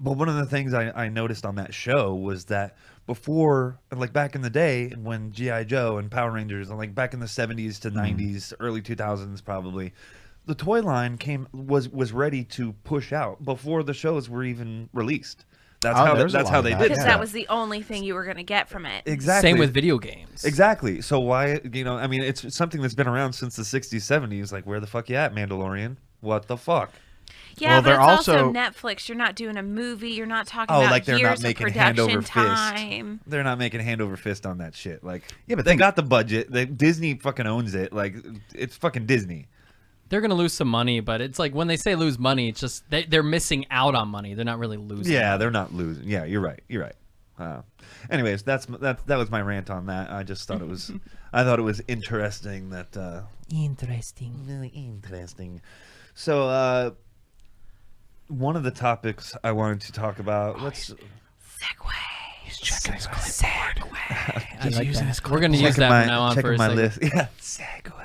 But one of the things I noticed on that show was that before, like back in the day when G.I. Joe and Power Rangers, and like back in the 70s to 90s, early 2000s probably, the toy line was ready to push out before the shows were even released. That's Oh, how there's a that's lot how of they that. did Because it. that was the only thing you were going to get from it. Exactly. Same with video games. Exactly. So why, I mean, it's something that's been around since the 60s, 70s. Like, where the fuck you at, Mandalorian? What the fuck? Yeah, Well, but they're it's also also- Netflix. You're not doing a movie. You're not talking Oh, about like they're years not making of hand production over fist. time. They're not making hand over fist on that shit. Like, Yeah, but they think- got the budget. Disney fucking owns it. Like, it's fucking Disney. They're gonna lose some money, but it's like when they say lose money, it's just they're missing out on money. They're not really losing. Yeah, money. they're not losing. Yeah, you're right. You're right. Anyways, that was my rant on that. I just thought it was, I thought it was interesting that. Interesting. Really interesting. So, one of the topics I wanted to talk about. Let's. Segway. He's checking his I like that. We're gonna use that from now on for checking a my second. list. Yeah. Segway.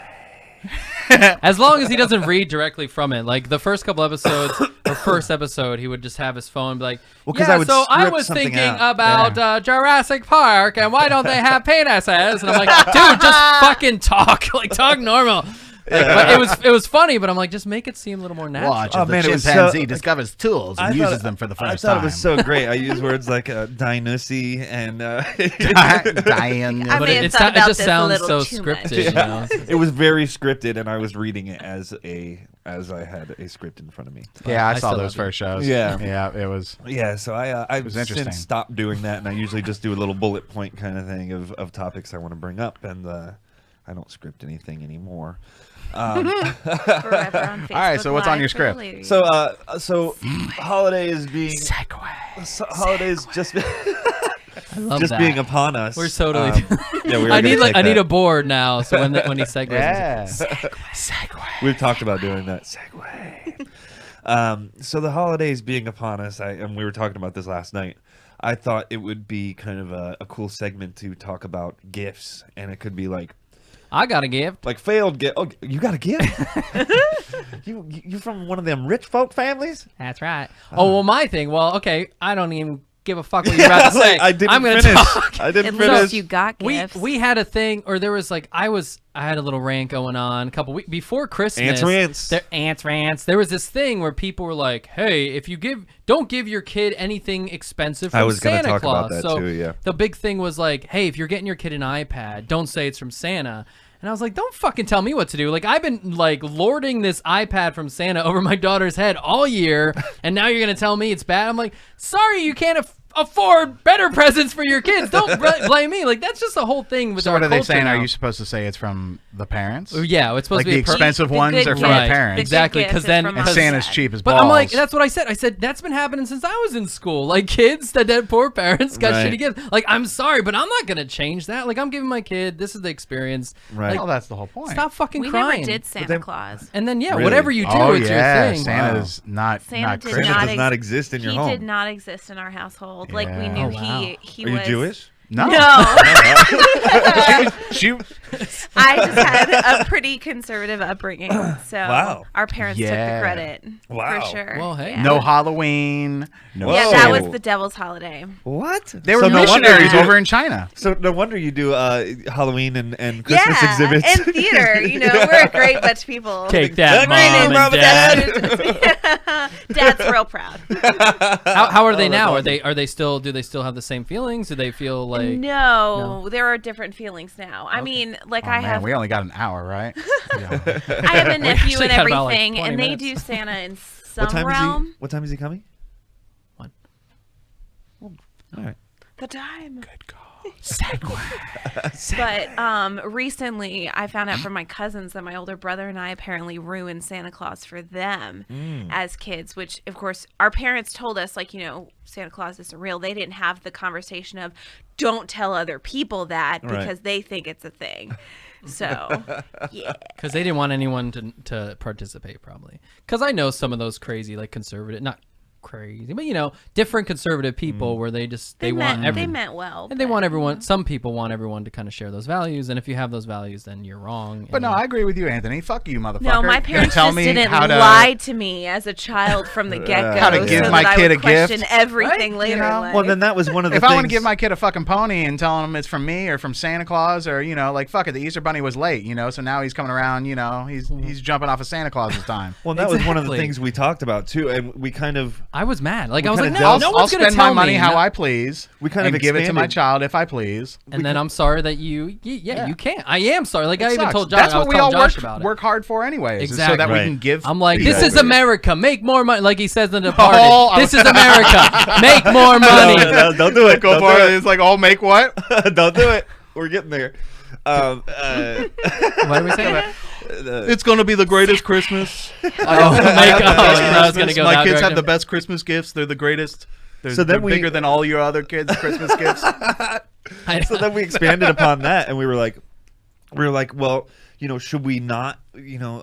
As long as he doesn't read directly from it. Like the first couple episodes, or or first episode, he would just have his phone and be like, Well, 'cause I would so I script was something thinking out. about Jurassic Park, and why don't they have penises? And I'm like, dude, just fucking talk. Like, talk normal. Like, but it was funny, but I'm like, just make it seem a little more natural. Watch Oh, as the man, it was chimpanzee so- discovers tools and uses them for the I first thought time. it was so great. I use words like Dinussy and Diane. I But may have it thought about just this a sounds little so too much. scripted, you know? it was very scripted, and I was reading it as I had a script in front of me. Yeah, I I saw still those love it. first shows. Yeah. Yeah, it was. Yeah, so I've was interesting. since stopped doing that, and I usually just do a little bullet point kind of thing of topics I want to bring up, and I don't script anything anymore. Forever on Facebook All right, so what's on Live your for script? later. So holiday is being holidays just I love just that. being upon us. We're totally. Yeah, we are I gonna need take I need that. a board now, so when he segues, Yeah. We've talked about doing that segue. So the holidays being upon us, and we were talking about this last night. I thought it would be kind of a cool segment to talk about gifts, and it could be like I got a gift. failed gift. Oh, you got a gift? you from one of them rich folk families? That's right. Oh well, my thing. Well, okay, I don't even give a fuck what you're about to say. I didn't I'm gonna finish. talk. I didn't At finish. least you got gifts. We had a thing, or there was like I had a little rant going on a couple weeks before Christmas. Ants rants. There was this thing where people were like, "Hey, if you don't give your kid anything expensive from I was gonna Santa talk Claus." about that so too, yeah. the big thing was like, "Hey, if you're getting your kid an iPad, don't say it's from Santa." And I was like, "Don't fucking tell me what to do." Like I've been like lording this iPad from Santa over my daughter's head all year, and now you're gonna tell me it's bad. I'm like, "Sorry, you can't afford better presents for your kids. Don't blame me." Like that's just the whole thing with So our what are they culture saying? now. Are you supposed to say it's from the parents? Yeah, it's supposed Like to the be a expensive The ones good are from gift. the parents. The Exactly, good 'cause gift is then- from And us. Santa's cheap as But balls. I'm like, that's what I said. I said that's been happening since I was in school. Like kids that had poor parents got Right. shitty gifts. Like I'm sorry, but I'm not gonna change that. Like I'm giving my kid. This is the experience. Right. well, that's the whole point. Stop fucking We crying. never did Santa then- Claus. And then Really? whatever you do, Oh it's yeah, your thing. Santa's not Santa did Christian. Santa not does not exist in your He home. did not exist in our household. Like we Yeah. knew Oh, wow. he Are you was Jewish? No. No. She, I just had a pretty conservative upbringing, so Wow. our parents took Yeah. the credit Wow. for sure. Well, hey. yeah. no Halloween. No Yeah, Whoa. that was the devil's holiday. What? They were So no wonder missionaries you do- over in China. So no wonder you do Halloween and Christmas yeah, exhibits. and theater. You know, we're a great bunch of people. Take that, We're in mom it, and dad. Dad's real proud. How are they Oh, that's now? awesome. Are they still? Do they still have the same feelings? Do they feel like? No, there are different feelings now. I mean, like Oh, I man, have, we only got an hour, right? Yeah. I have a nephew actually and got about, like, everything, 20 and they minutes. do Santa in some What time realm. is he? What time is he coming? One. All right. The time. Good call. But recently, I found out from my cousins that my older brother and I apparently ruined Santa Claus for them as kids, which, of course, our parents told us, like, you know, Santa Claus isn't real. They didn't have the conversation of don't tell other people that Right. because they think it's a thing. So, yeah. Because they didn't want anyone to participate, probably. Because I know some of those crazy, like conservative, not crazy, but you know, different conservative people where they just they want meant, everyone. they meant well. And they but- want everyone. Some people want everyone to kind of share those values, and if you have those values, then you're wrong. But and no, then- I agree with you, Anthony. Fuck you, motherfucker. No, my You're gonna parents tell just me didn't how to, lie to me as a child from the get-go. How to give so my that kid I would a gift. question everything Right? later You know? in life. Well, then that was one of the If things. I want to give my kid a fucking pony and tell him it's from me or from Santa Claus or, you know, like, fuck it, the Easter Bunny was late, you know, so now he's coming around, you know, he's jumping off of Santa Claus's time. Well, that was one of the Exactly. things we talked about too, and we kind of I was mad. Like We I was like, kinda no, dealt- no I'll one's gonna spend tell my money me. how No- I please. We kind of and give it to my expanded- child if I please. And then I'm sorry that you can't. I am sorry. Like I It even sucks. told Josh. That's I what was we all telling Josh about it. work hard for anyways, is so Exactly. that we Right. can give. I'm like, Yeah. this is America. Make more money. Like he says in The Departed. Oh, this is America. Make more money. No, don't do it. Go Don't for do it. It's like, oh, make what? Don't do it. We're getting there. What are we saying? It's going to be the greatest Christmas. Oh, I was gonna go My that kids have direction. the best Christmas gifts. They're the greatest. So They're then we- bigger than all your other kids' Christmas gifts. So then we expanded upon that, and we were like, well, you know, should we not, you know,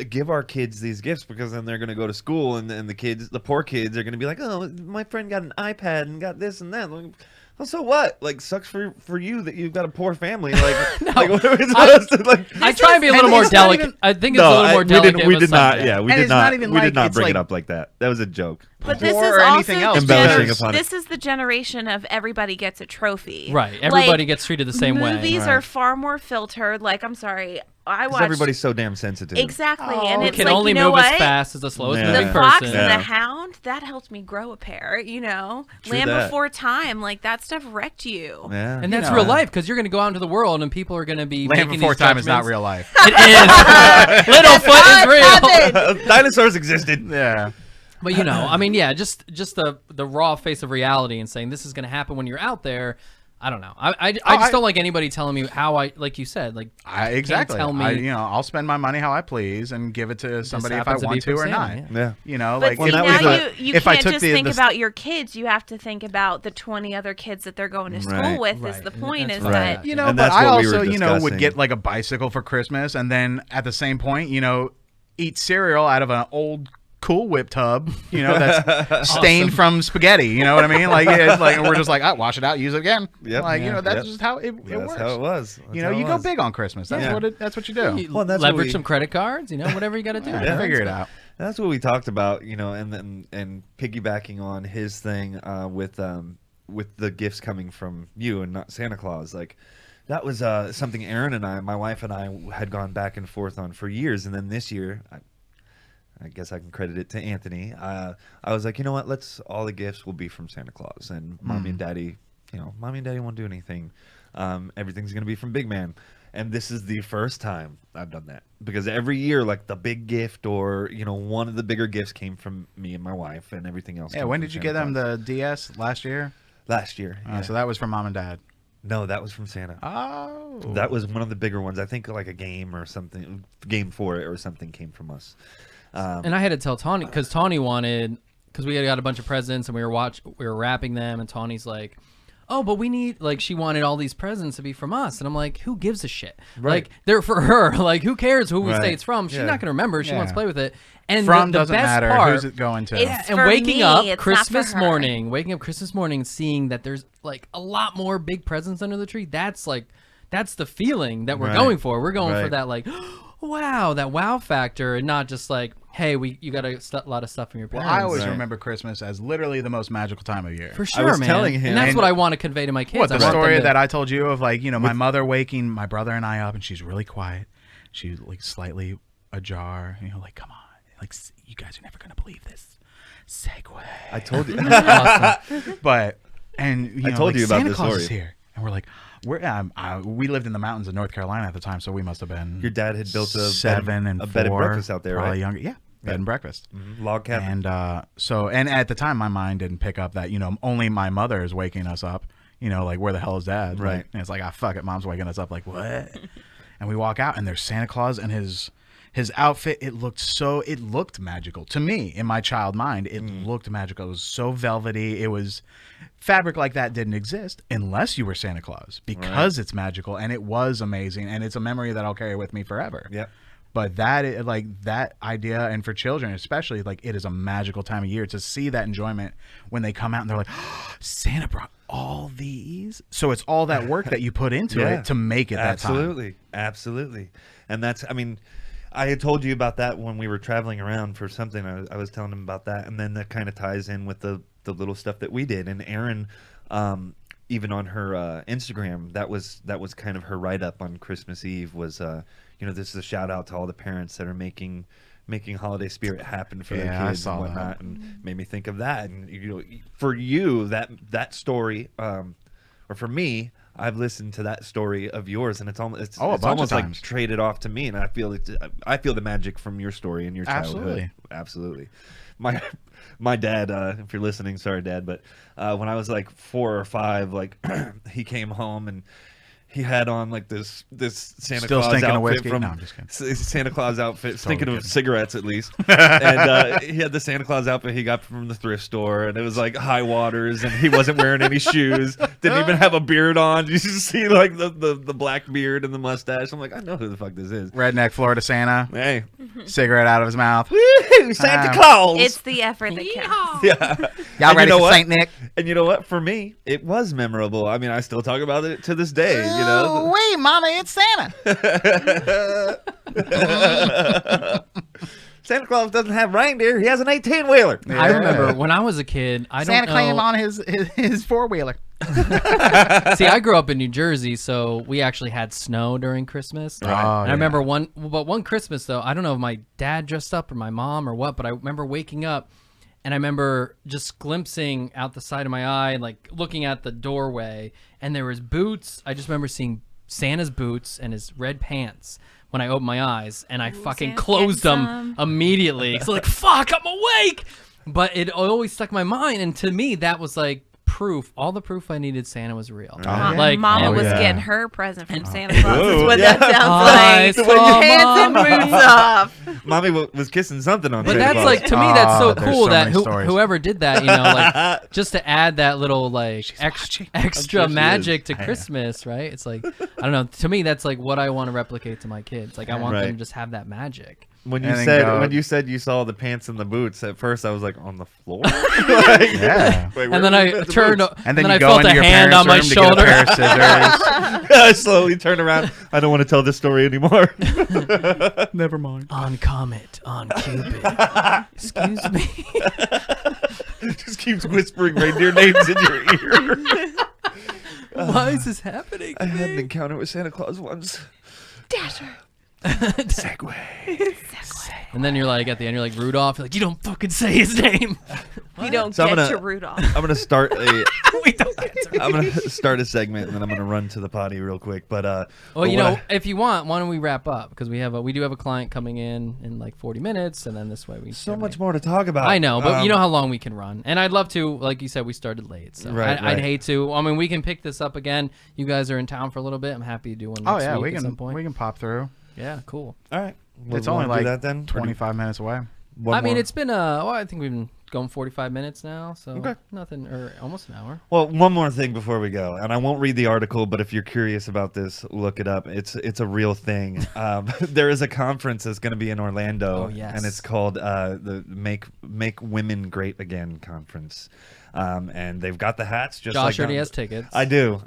give our kids these gifts because then they're going to go to school, and the poor kids are going to be like, oh, my friend got an iPad and got this and that. Well, so what? Like, sucks for you that you've got a poor family. Like, No, like what are we supposed to, like? I try and be a little and more it's not delicate. even- I think it's a little more delicate. We of a did not. subject. Yeah, we And did it's not. not even We did like- not it's bring like- it up like that. That was a joke. But this Poor is or also anything else, Embellishing because- upon it. this is the generation of everybody gets a trophy. Right. Everybody Like, gets treated the same way. Movies Right. are far more filtered. Like, I'm sorry, I Because watched everybody's so damn sensitive. exactly, Oh, and It it's can like, only you know move what? as fast as the slowest Yeah. moving The person. Fox and Yeah. the Hound, that helped me grow a pair, you know. True Land that. Before Time, like that stuff wrecked you. Yeah. And that's know. real life because you're going to go out into the world and people are going to be Land making Before these Time is not judgments. real life. It is. Littlefoot is real. Happened. Dinosaurs existed. Yeah. But you know, I mean, yeah, just the raw face of reality and saying this is going to happen when you're out there. I don't know. I just don't like anybody telling me how like you said, like Exactly. tell me- I'll spend my money how I please and give it to somebody if I happens to be want to for or not. Santa, Yeah. You know, But like see, that now was you if I can't took just the- think the- about your kids. You have to think about the 20 other kids that they're going to school Right. with. Is Right. the And point that's is right. that You know, And but that's I what we were also, would discussing. get like a bicycle for Christmas and then at the same point, eat cereal out of an old Cool Whip tub, that's stained from spaghetti. You know what I mean? Like, it's like we're just like, wash it out, use it again. Yep. Like, Yeah. that's Yep. just how it That's works. how it was. That's You how it go was. big on Christmas. That's Yeah. that's what you do. you Well, that's what leverage we- some credit cards, whatever you got to do. Yeah, figure it out. That's what we talked about, and then piggybacking on his thing with the gifts coming from you and not Santa Claus. Like that was something Aaron and my wife and I had gone back and forth on for years, and then this year, I guess I can credit it to Anthony. I was like, you know what? All the gifts will be from Santa Claus, and mommy and daddy, mommy and daddy won't do anything. Everything's gonna be from Big Man. And this is the first time I've done that because every year, like the big gift or one of the bigger gifts came from me and my wife, and everything else. Yeah, came when from did you Santa get them Claus. the DS last year? Last year? Yeah. So that was from mom and dad. No, that was from Santa. Oh, That was one of the bigger ones. I think like a game or something, game for it or something came from us. And I had to tell Tawny because Tawny wanted because we had got a bunch of presents and we were wrapping them, and Tawny's like, oh, but we need, like, she wanted all these presents to be from us. And I'm like, who gives a shit? Right. Like, they're for her. Like, who cares who we Right. say it's from? She's Yeah. not going to remember. She wants to Yeah. play with it. And from the doesn't best matter. part, Who's it going to? It's and for waking me, up it's not for Christmas her. morning, seeing that there's, like, a lot more big presents under the tree. That's the feeling that we're Right. going for. We're going for Right. that, like, wow, that wow factor, and not just like, hey, you got a lot of stuff from your Well, parents. I always Right. remember Christmas as literally the most magical time of year. For sure, was man. telling him- and that's And- what I want to convey to my kids. What, I the want them story to- that I told you of, like, my mother waking my brother and I up, and she's really quiet. She's like slightly ajar, like, come on, like, you guys are never gonna believe this segue. I told you. Awesome. But and I told like, you about Santa this Claus is story. here, and we're like, we lived in the mountains of North Carolina at the time, so we must have been Your dad had built a seven bed, and a four, bed and breakfast out there, probably right? younger, yeah, bed and breakfast. Log cabin. And and at the time, my mind didn't pick up that only my mother is waking us up. Like, where the hell is dad? Right. Like, and it's like, fuck it, mom's waking us up. Like, what? And we walk out, and there's Santa Claus, and his outfit. It looked magical to me in my child mind. It looked magical. It was so velvety. It was fabric like that didn't exist unless you were Santa Claus, because it's magical, and it was amazing, and it's a memory that I'll carry with me forever. Yep. But that idea, and for children especially, like, it is a magical time of year to see that enjoyment when they come out and they're like, oh, Santa brought all these. So it's all that work that you put into Yeah. it to make it that time. Absolutely. And I had told you about that when we were traveling around for something. I was telling him about that, and then that kind of ties in with the little stuff that we did. And Erin, even on her Instagram, that was kind of her write up on Christmas Eve was, this is a shout out to all the parents that are making holiday spirit happen for Yeah, their I kids saw and that. whatnot, and made me think of that. And for you, that story, or for me, I've listened to that story of yours, and it's almost Oh, a bunch of almost like times. traded off to me, and I feel the magic from your story and your childhood. Absolutely. My dad, if you're listening, sorry, Dad, but when I was like 4 or 5, like he came home and he had on like this Santa Still Claus stinking of outfit whiskey? from No, I'm just kidding. Santa Claus outfit, stinking of kidding. cigarettes at least. And he had the Santa Claus outfit he got from the thrift store, and it was like high waters, and he wasn't wearing any shoes, didn't even have a beard on. You just see like the black beard and the mustache. I'm like, I know who the fuck this is. Redneck Florida Santa, Hey, cigarette out of his mouth. woo, Santa Claus. It's the effort that counts. yeah. Y'all And ready you know for what? Saint Nick? And you know what? For me, it was memorable. I mean, I still talk about it to this day. You know. Wait, Mama, it's Santa. Santa Claus doesn't have reindeer. He has an 18-wheeler. I remember when I was a kid. I Santa don't claim know. on his four-wheeler. See, I grew up in New Jersey, so we actually had snow during Christmas. Oh, And I yeah. remember one Christmas though. I don't know if my dad dressed up or my mom or what, but I remember waking up, and I remember just glimpsing out the side of my eye, like looking at the doorway, and there was boots. I just remember seeing Santa's boots and his red pants when I opened my eyes, and I fucking Santa's closed them getting some. immediately. It's like, fuck, I'm awake. But it always stuck in my mind, and to me, that was like proof. All the proof I needed Santa was real. yeah. Like, Mama and- was yeah. getting her present from Santa Claus. Whoa, Is what yeah. that I sounds like. saw Hands and Mama. boots off. Mommy was kissing something on But Santa that's Claus. like, to me, that's so Oh, there's cool so that many stories. whoever did that, you know, like just to add that little like watching. extra I'm sure she magic to is. Christmas, right? It's like, I don't know. To me, that's like what I want to replicate to my kids. Like I want them Right. to just have that magic. when you And then said go- when you said you saw the pants and the boots. At first, I was like, on the floor. Like, Yeah. wait, where And then were I the turned, boots? And then I you go felt into a your hand parents' on my room to get a shoulder. pair of scissors. I slowly turn around. I don't want to tell this story anymore. Never mind. On Comet, on Cupid. Excuse me. Just keeps whispering reindeer names in your ear. Why is this happening? I had an encounter with Santa Claus once. Dasher. Segway. And then you're like, at the end, you're like, Rudolph. You're like, you don't fucking say his name. You don't So I'm get gonna- to Rudolph. I'm gonna start a. We don't get to I'm gonna start a segment and then I'm gonna run to the potty real quick. But Well, but you what know, if you want, why don't we wrap up? Because we do have a client coming in like 40 minutes, and then this way we so can much more to talk about. I know, but you know how long we can run, and I'd love to. Like you said, we started late, so Right, I'd right. hate to. I mean, we can pick this up again. You guys are in town for a little bit. I'm happy to do one Oh next yeah, week we at some can point. pop through. Yeah, cool. All right. It's We'll only do like that then. 25 minutes away. One I mean, more. it's been well, I think we've been going 45 minutes now, so Okay. nothing, or almost an hour. Well, one more thing before we go, and I won't read the article, but if you're curious about this, look it up. It's a real thing. There is a conference that's going to be in Orlando, Oh, yes. and it's called the Make Women Great Again conference. And they've got the hats just Josh like already on- has tickets. I do,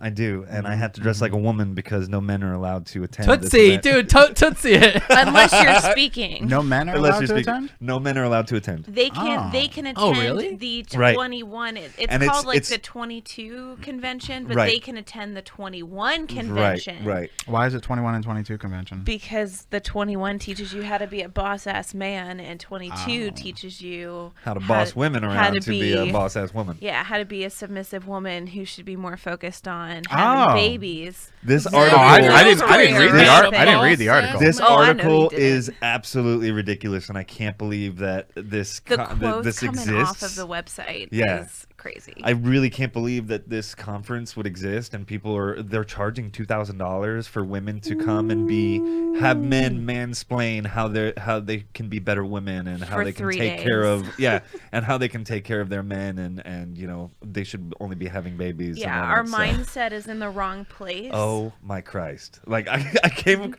and I have to dress like a woman because no men are allowed to attend. this Tootsie, event. dude, Tootsie it. Unless you're speaking. No men are Unless allowed you're to speaking, attend. no men are allowed to attend. They can Oh. they can attend Oh, really? the Right. 21. It's And called like it's- the 22 convention, but Right. they can attend the 21 convention. Right. Why is it 21 and 22 convention? Because the 21 teaches you how to be a boss ass man, and 22 Oh. teaches you How to boss women how around to be a boss ass woman. Yeah, how to be a submissive woman who should be more focused on Oh. having babies. This No, article. I didn't Those read were the rare I didn't read the things. article. This Oh, I know you article didn't. is absolutely ridiculous, and I can't believe that this The co- that quotes this coming exists. off of the website Yeah. is crazy. I really can't believe that this conference would exist, and they're charging $2,000 for women to come and have men mansplain how they can be better women and how For they can 3 take care days. of and how they can take care of their men and you know they should only be having babies. and Yeah, all our that stuff. mindset is in the wrong place. Oh my Christ! Like I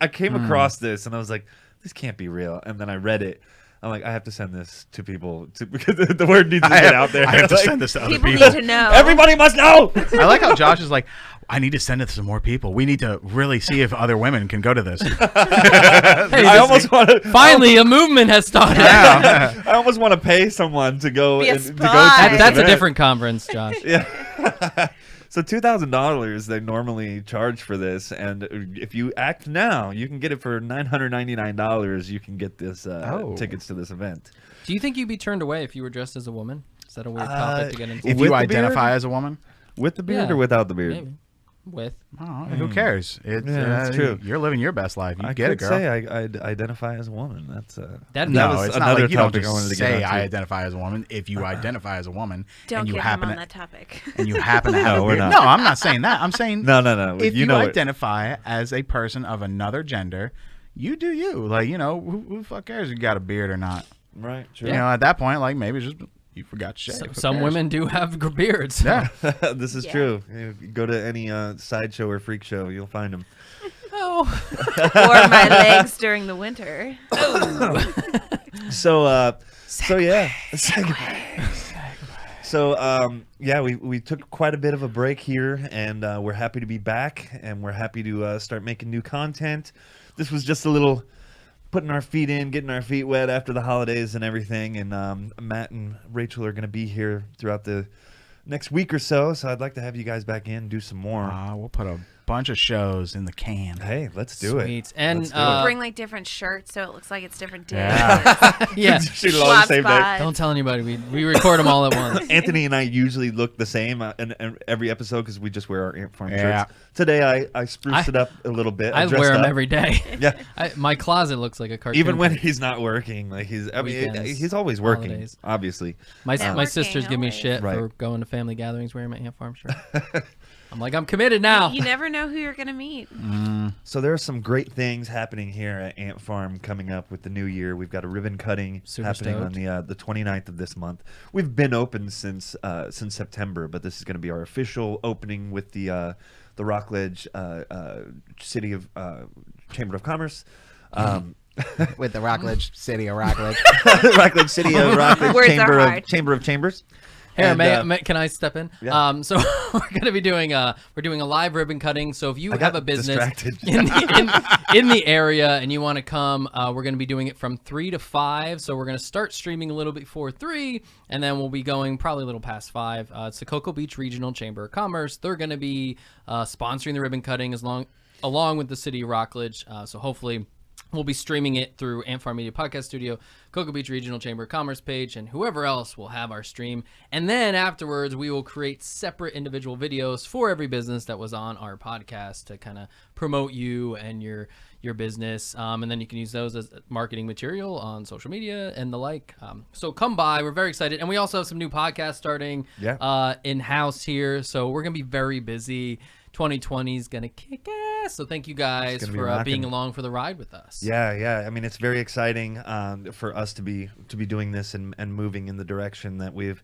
came across this and I was like, this can't be real. And then I read it. I'm like, I have to send this to people because the word needs to get out there. I have to Like, send this to other People people. need to know. Everybody must know. I like how Josh is like, I need to send it to some more people. We need to really see if other women can go to this. I almost want to. Finally, a movement has started. Yeah. I almost want to pay someone to go Be a to go spy. to this That's a event. different conference, Josh. Yeah. So $2,000 they normally charge for this, and if you act now, you can get it for $999. You can get this tickets to this event. Do you think you'd be turned away if you were dressed as a woman? Is that a weird topic to get into? If With you the identify beard? as a woman, With the beard Yeah, or without the beard? Maybe. with. I don't know, who cares? It's, Yeah, that's true. You're living your best life. You I get it, could girl. say I identify as a woman. That's That No, was it's not another like you don't topic I just wanted to get say onto. I identify as a woman. If you identify as a woman Don't and you get him happen on to that topic. and you happen to have No, a we're beard. not. No, I'm not saying that. I'm saying no. if you know it. identify as a person of another gender, you do you. Like, you know, who the fuck cares if you got a beard or not? Right. True. You know, at that point, like, maybe it's just you forgot to shave. So, Who some cares? women do have beards. Yeah. This is Yeah. true. If you go to any sideshow or freak show, you'll find them. Oh. Or my legs during the winter. So yeah. So yeah, we took quite a bit of a break here, and we're happy to be back, and we're happy to start making new content. This was just a little putting our feet in, getting our feet wet after the holidays and everything. And Matt and Rachel are going to be here throughout the next week or so. So I'd like to have you guys back in, do some more. We'll put a bunch of shows in the can. Hey, let's do it. Sweet. And Let's do it. Bring like different shirts so it looks like it's different days. Yeah. yeah, Shoot it all on the Swap same day. spot. don't tell anybody. We record them all at once. Anthony and I usually look the same in every episode because we just wear our Ant Farm Yeah. shirts. Today I spruced it up a little bit. I dressed wear them up. every day. Yeah. My closet looks like a cartoon. Even when he's not working, like Weekends, he's always working, holidays. obviously. my Networking, sisters give me always. shit Right. for going to family gatherings wearing my Ant Farm shirt. I'm like, I'm committed now. You never know who you're gonna meet. So there are some great things happening here at Ant Farm coming up with the new year. We've got a ribbon cutting Super happening stoked. on the 29th of this month. We've been open since September, but this is going to be our official opening with the Rockledge City of Chamber of Commerce. With the Rockledge City of Rockledge. Rockledge City of Rockledge Words are hard. Chamber of Chambers. Here, And, can I step in? Yeah. So we're gonna be doing a live ribbon cutting. So if you I got have a business distracted. in the area and you want to come, we're gonna be doing it from 3 to 5. So we're gonna start streaming a little before 3, and then we'll be going probably a little past 5. It's the Cocoa Beach Regional Chamber of Commerce. They're gonna be sponsoring the ribbon cutting along with the City of Rockledge. So hopefully. We'll be streaming it through Ant Farm Media Podcast Studio, Cocoa Beach Regional Chamber of Commerce page, and whoever else will have our stream. And then afterwards, we will create separate individual videos for every business that was on our podcast to kind of promote you and your business. And then you can use those as marketing material on social media and the like. So come by. We're very excited. And we also have some new podcasts starting in-house here. So we're going to be very busy. 2020 is going to kick ass. So thank you guys gonna be for rocking. being along for the ride with us. Yeah. I mean, it's very exciting for us to be doing this and moving in the direction that we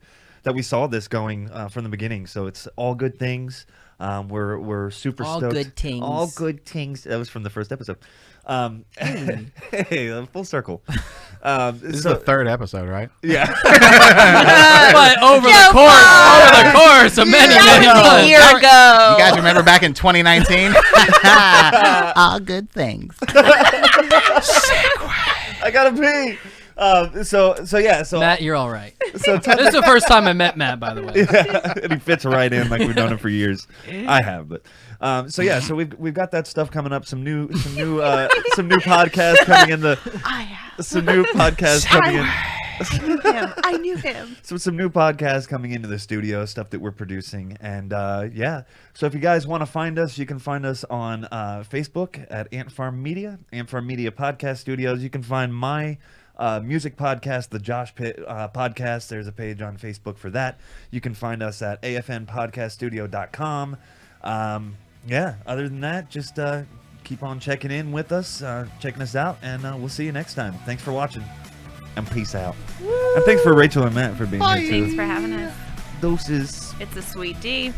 saw this going from the beginning. So it's all good things. We're super All stoked. good things. All good things. That was from the first episode. Hey, full circle. This is the third episode, right? Yeah. But over the course of many That was a months. year ago. You guys remember back in 2019? All good things. I gotta pee. So Matt, you're all right. so This is the first time I met Matt, by the way. and he fits right in like we've known him for years. I have, but so we've got that stuff coming up. Some new podcasts coming in the. I have. Some new podcasts coming in. I knew him. So some new podcasts coming into the studio, stuff that we're producing, and so if you guys want to find us, you can find us on Facebook at Ant Farm Media Podcast Studios. You can find my music podcast, the Josh Pitt podcast. There's a page on Facebook for that. You can find us at afnpodcaststudio.com. Other than that, just keep on checking in with us, checking us out, and we'll see you next time. Thanks for watching. And peace out. And thanks for Rachel and Matt for being here too. Thanks for having us. Doses. It's a sweet D.